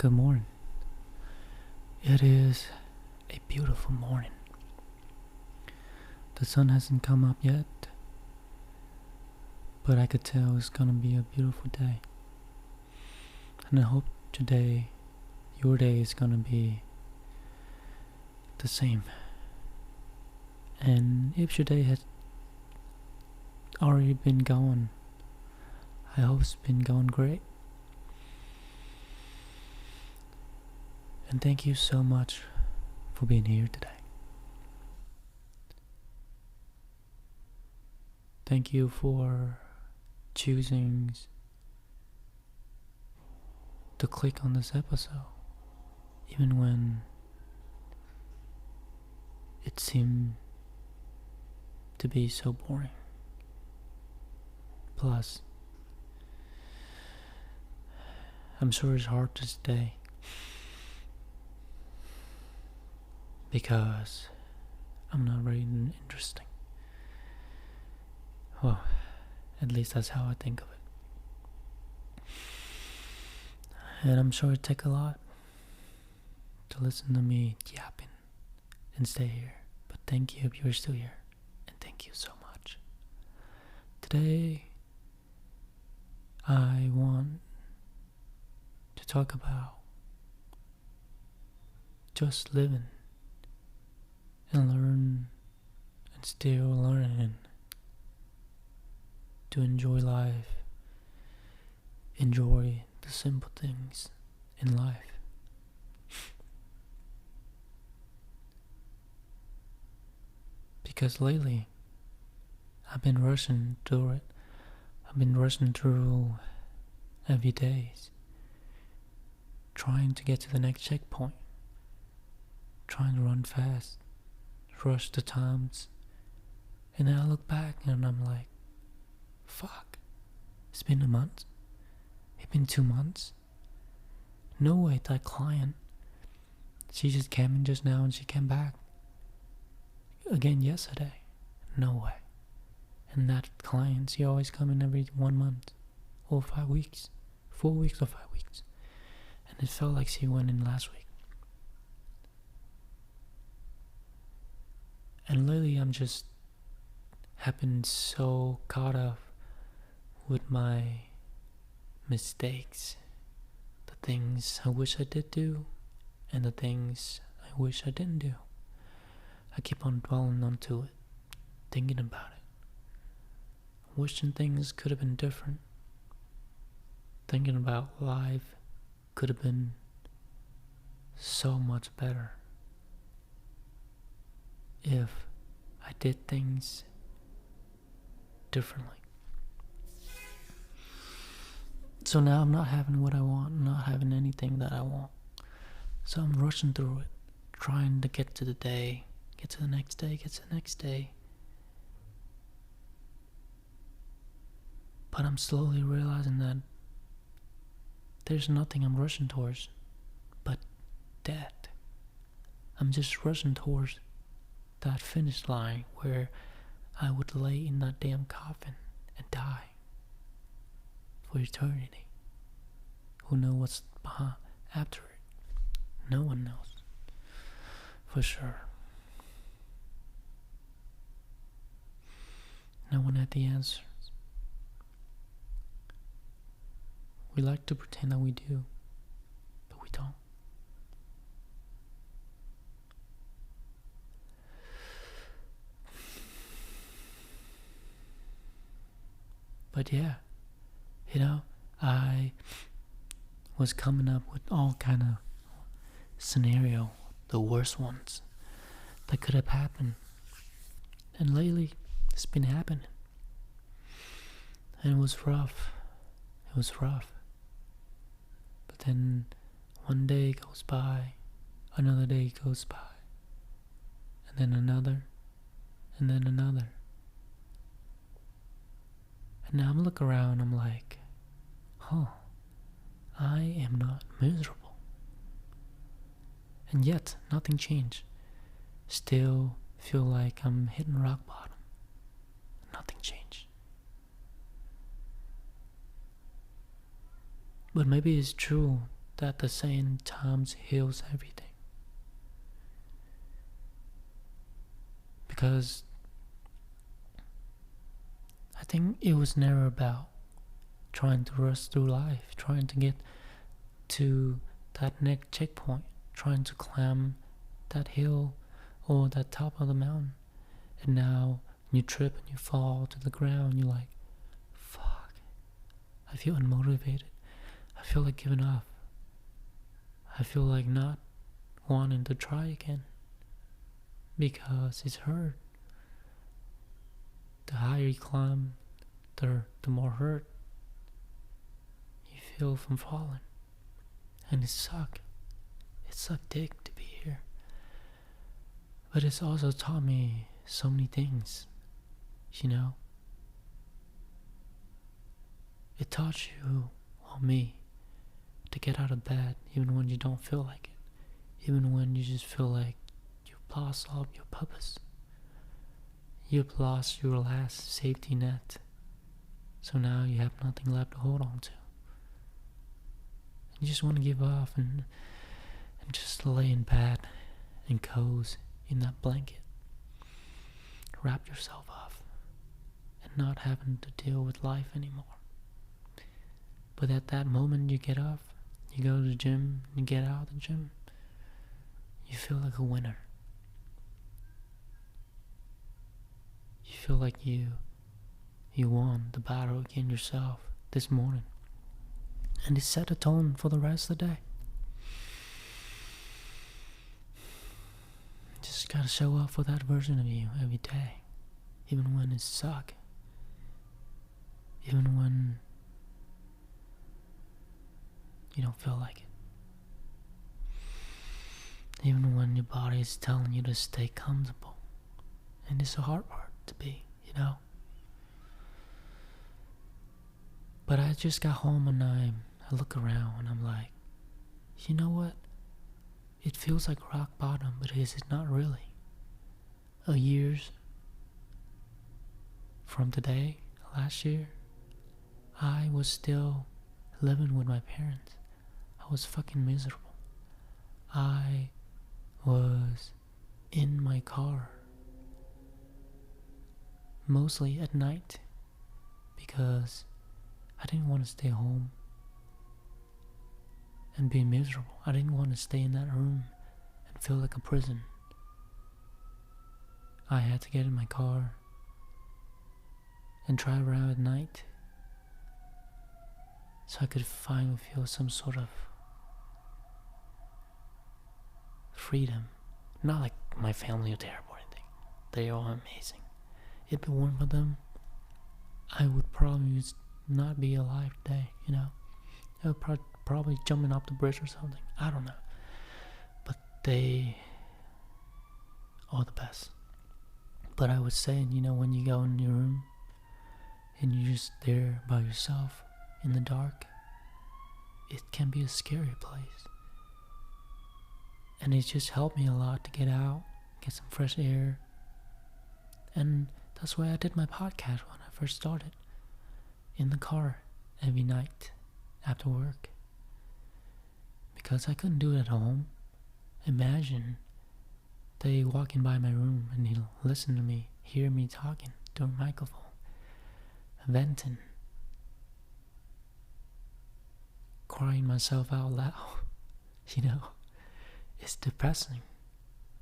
Good morning. It is a beautiful morning. The sun hasn't come up yet, but I could tell it's gonna be a beautiful day. And I hope today, your day is gonna be the same. And if your day has already been going, I hope it's been going great. And thank you so much for being here today. Thank you for choosing to click on this episode, even when it seemed to be so boring. Plus, I'm sure it's hard to stay because I'm not very interesting. Well, at least that's how I think of it. And I'm sure it takes a lot to listen to me yapping and stay here. But thank you if you're still here. And thank you so much. Today, I want to talk about just living and learn and still learning to enjoy life, enjoy the simple things in life. Because lately, I've been rushing through it. I've been rushing through every day, trying to get to the next checkpoint, trying to run fast, rush the times, and then I look back and I'm like, fuck, it's been a month, it's been 2 months. No way, that client, she just came in just now and she came back again yesterday. No way. And that client, she always come in every 1 month or 5 weeks, 4 weeks or 5 weeks, and it felt like she went in last week. And lately I'm just have been so caught up with my mistakes, the things I wish I did do and the things I wish I didn't do. I keep on dwelling onto it, thinking about it, wishing things could have been different, thinking about life could have been so much better if I did things differently. So now I'm not having what I want, not having anything that I want. So I'm rushing through it, trying to get to the day, get to the next day, get to the next day. But I'm slowly realizing that there's nothing I'm rushing towards but death. I'm just rushing towards that finish line where I would lay in that damn coffin and die for eternity. Who knows what's behind after it? No one knows for sure. No one had the answers. We like to pretend that we do, but we don't. But yeah, I was coming up with all kind of scenario, the worst ones that could have happened. And lately, it's been happening. And it was rough. It was rough. But then one day goes by, another day goes by, and then another, and then another. And now I'm looking around, I'm like, I am not miserable. And yet, nothing changed. Still feel like I'm hitting rock bottom. Nothing changed. But maybe it's true that the same time heals everything. Because I think it was never about trying to rush through life, trying to get to that next checkpoint, trying to climb that hill or that top of the mountain. And now you trip and you fall to the ground, you're like, fuck, I feel unmotivated. I feel like giving up. I feel like not wanting to try again because it's hurt. The higher you climb, the more hurt you feel from falling. And it sucked. It sucked dick to be here. But it's also taught me so many things, you know? It taught you, or me, to get out of bed even when you don't feel like it. Even when you just feel like you've lost all of your purpose. You've lost your last safety net. So now you have nothing left to hold on to. You just want to give up and just lay in bed and cozy in that blanket. Wrap yourself up and not having to deal with life anymore. But at that moment you get up, you go to the gym, you get out of the gym, you feel like a winner. You feel like you won the battle against yourself this morning. And it set a tone for the rest of the day. Just gotta show up for that version of you every day. Even when it sucks. Even when you don't feel like it. Even when your body is telling you to stay comfortable. And it's a hard part to be, you know. But I just got home and I look around and I'm like, you know what? It feels like rock bottom, but is it not really? A years from today, last year, I was still living with my parents. I was fucking miserable. I was in my car, mostly at night, because I didn't want to stay home and be miserable. I didn't want to stay in that room and feel like a prison. I had to get in my car and drive around at night so I could finally feel some sort of freedom. Not like my family are terrible or anything. They are amazing. If it weren't for them, I would probably not be alive today, you know? I would probably jumping off the bridge or something. I don't know. But they are the best. But I was saying, you know, when you go in your room and you're just there by yourself in the dark, it can be a scary place. And it just helped me a lot to get out, get some fresh air. And that's why I did my podcast when I first started. In the car every night after work. Because I couldn't do it at home. Imagine they walking by my room and he'll listen to me, hear me talking through a microphone, venting, crying myself out loud. You know, it's depressing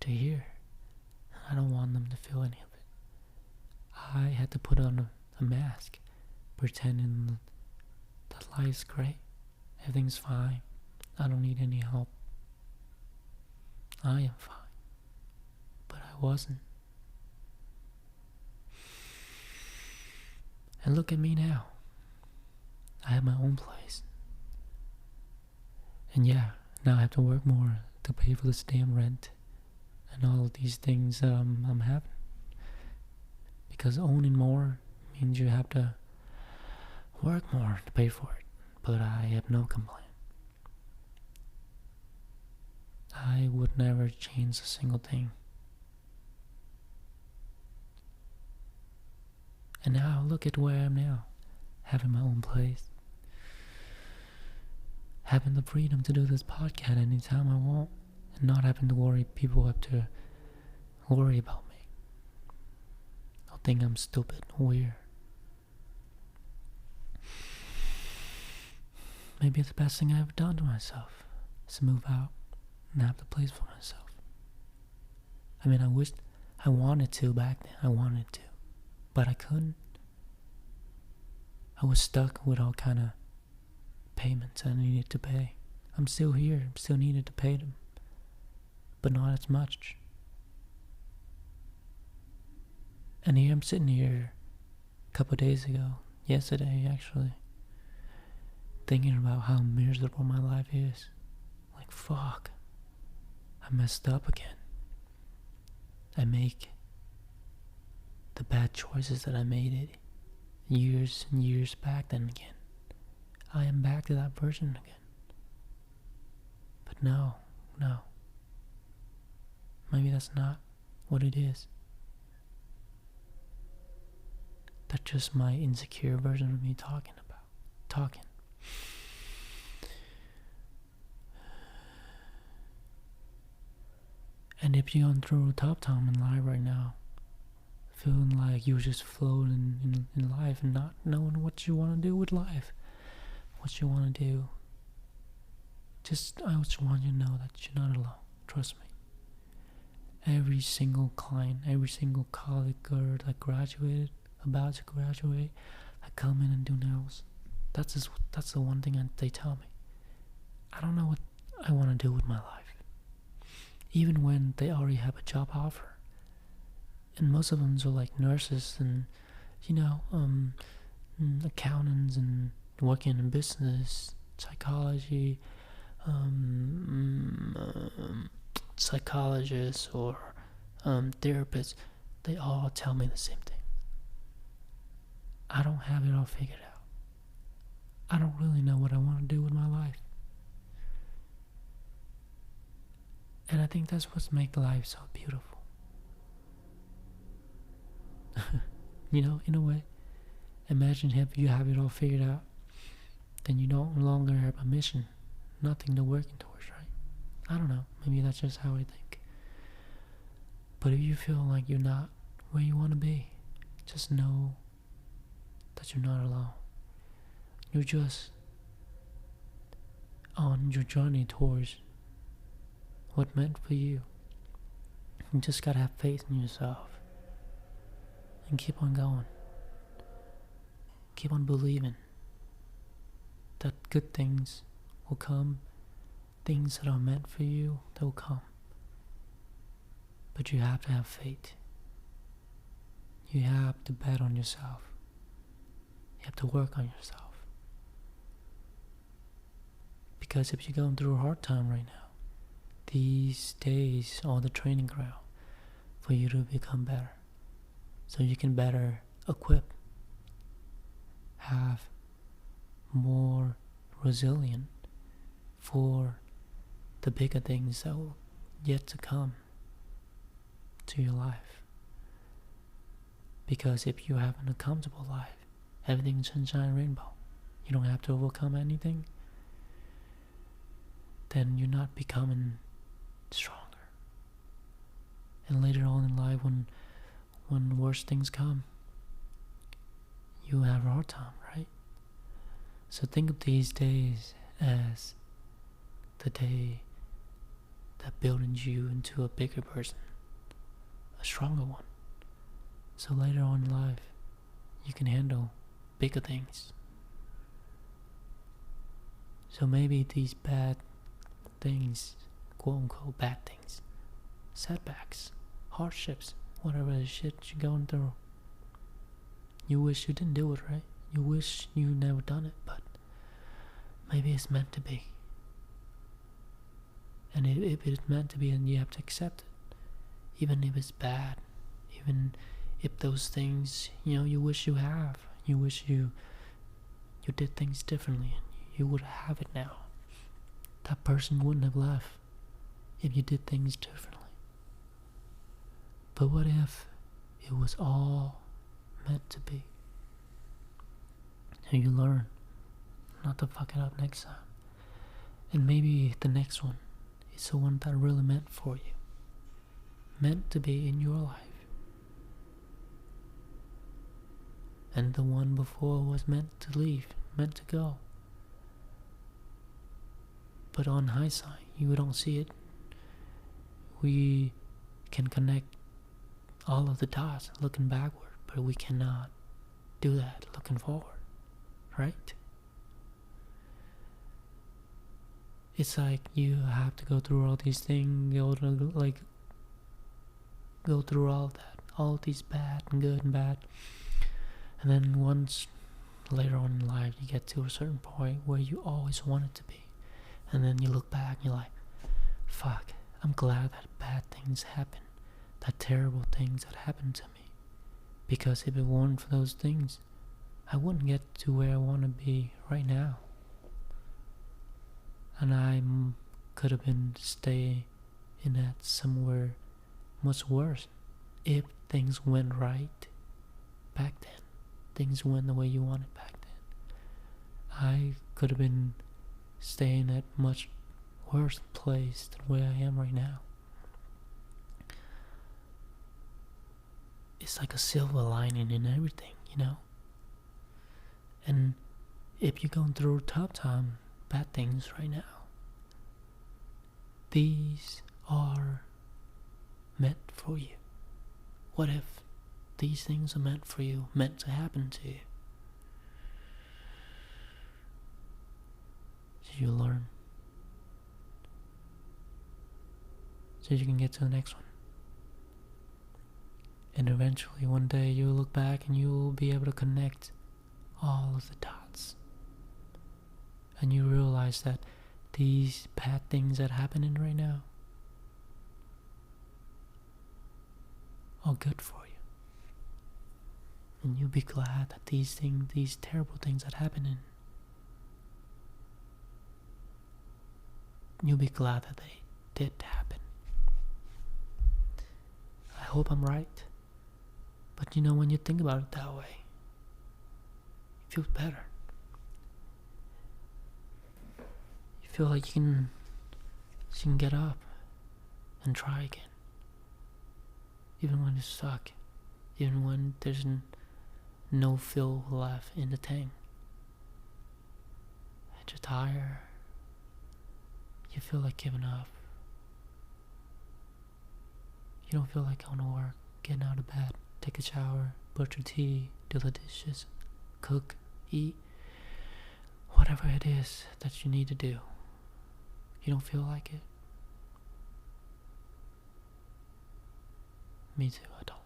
to hear. I don't want them to feel any of it. I had to put on a mask, pretending that life's great, everything's fine, I don't need any help. I am fine. But I wasn't. And look at me now. I have my own place. And yeah, now I have to work more to pay for this damn rent and all of these things I'm having. Because owning more means you have to work more to pay for it. But I have no complaint. I would never change a single thing. And now look at where I am now, having my own place, having the freedom to do this podcast anytime I want, and not having to worry people have to worry about me. They'll think I'm stupid, weird. Maybe it's the best thing I ever done to myself is to move out and have the place for myself. I mean, I wanted to back then. I wanted to, but I couldn't. I was stuck with all kind of payments I needed to pay. I'm still here. I'm still needed to pay them, but not as much. And here I'm sitting here a couple days ago, yesterday actually, thinking about how miserable my life is. Like, fuck, I messed up again. I make the bad choices that I made it years and years back then again. I am back to that version again. But no. Maybe that's not what it is. That's just my insecure version of me talking. And if you're going through a tough time in life right now, feeling like you're just floating in life and not knowing what you want to do with life, what you want to do, I just want you to know that you're not alone. Trust me. Every single client, every single college girl that graduated, about to graduate, I come in and do nails. That's the one thing they tell me. I don't know what I want to do with my life. Even when they already have a job offer. And most of them are like nurses and, accountants and working in business, psychology, psychologists or therapists. They all tell me the same thing. I don't have it all figured out. I don't really know what I want to do with my life. And I think that's what makes life so beautiful. In a way. Imagine if you have it all figured out, then you no longer have a mission, nothing to working towards, right? I don't know, maybe that's just how I think. But if you feel like you're not where you want to be, just know that you're not alone. You're just on your journey towards what meant for you. You just gotta have faith in yourself and keep on going. Keep on believing that good things will come. Things that are meant for you, they'll come. But you have to have faith. You have to bet on yourself. You have to work on yourself. Because if you're going through a hard time right now, these days are the training ground for you to become better. So you can better equip, have more resilient for the bigger things that will yet to come to your life. Because if you have an uncomfortable life, everything's sunshine and rainbow, you don't have to overcome anything, then you're not becoming stronger. And later on in life, when worse things come, you have a hard time, right? So think of these days as the day that builds you into a bigger person, a stronger one. So later on in life, you can handle bigger things. So maybe these bad things, quote unquote bad things, setbacks, hardships, whatever the shit you're going through, you wish you didn't do it, right? You wish you never done it, but maybe it's meant to be. And if it's meant to be, then you have to accept it, even if it's bad, even if those things, you wish you have, you wish you did things differently and you would have it now. That person wouldn't have left if you did things differently. But what if it was all meant to be? And you learn not to fuck it up next time. And maybe the next one is the one that really meant for you, meant to be in your life. And the one before was meant to leave, meant to go. But on hindsight, you don't see it. We can connect all of the dots looking backward, but we cannot do that looking forward, right? It's like you have to go through all these things, go through all that, all these bad and good and bad, and then once later on in life you get to a certain point where you always wanted to be, and then you look back and you're like, fuck, I'm glad that bad things happened, that terrible things that happened to me, because if it weren't for those things, I wouldn't get to where I want to be right now. And I could have been staying in that somewhere much worse if things went right back then. Things went the way you wanted back then. I could have been staying at much worse place than where I am right now. It's like a silver lining in everything, you know? And if you're going through a tough time, bad things right now, these are meant for you. What if these things are meant for you, meant to happen to you? So you learn, so you can get to the next one. And eventually one day you'll look back and you'll be able to connect all of the dots. And you realize that these bad things that are happening right now are good for you. And you'll be glad that these things, these terrible things that are happening, you'll be glad that they did happen. I hope I'm right. But you know, when you think about it that way, it feels better. You feel like you can get up and try again. Even when you're stuck. Even when there's no fuel left in the tank. And you're tired. You feel like giving up. You don't feel like going to work, getting out of bed, take a shower, brush your teeth, do the dishes, cook, eat, whatever it is that you need to do. You don't feel like it? Me too, I don't.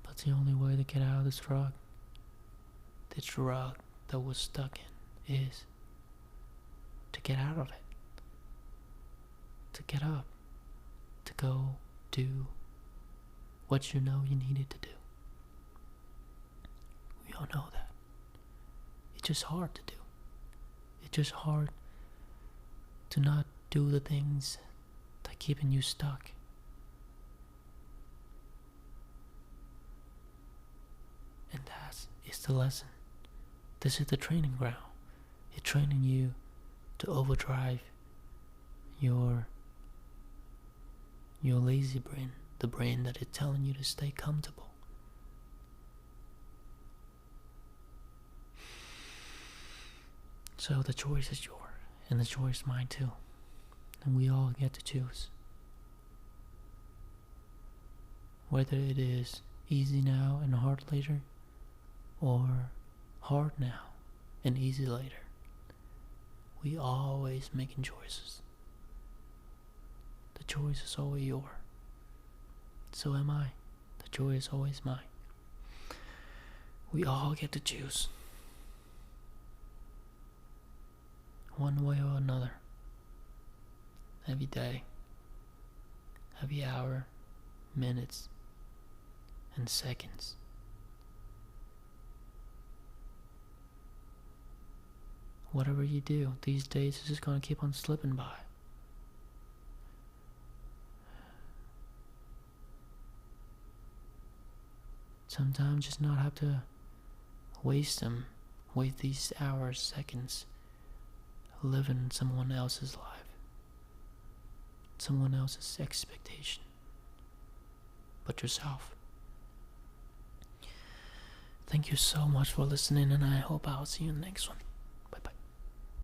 But the only way to get out of this drug, the drug that we're stuck in, is to get out of it. To get up. To go do what you know you needed to do. We all know that. It's just hard to do. It's just hard to not do the things that keeping you stuck. And that is the lesson. This is the training ground. It's training you to overdrive your lazy brain, the brain that is telling you to stay comfortable. So the choice is yours, and the choice is mine too. And we all get to choose. Whether it is easy now and hard later, or hard now and easy later. We always making choices. The choice is always yours. So am I. The choice is always mine. We all get to choose. One way or another. Every day. Every hour. Minutes. And seconds. Whatever you do, these days is just gonna keep on slipping by. Sometimes just not have to waste these hours, seconds, living someone else's life, someone else's expectation, but yourself. Thank you so much for listening, and I hope I'll see you in the next one.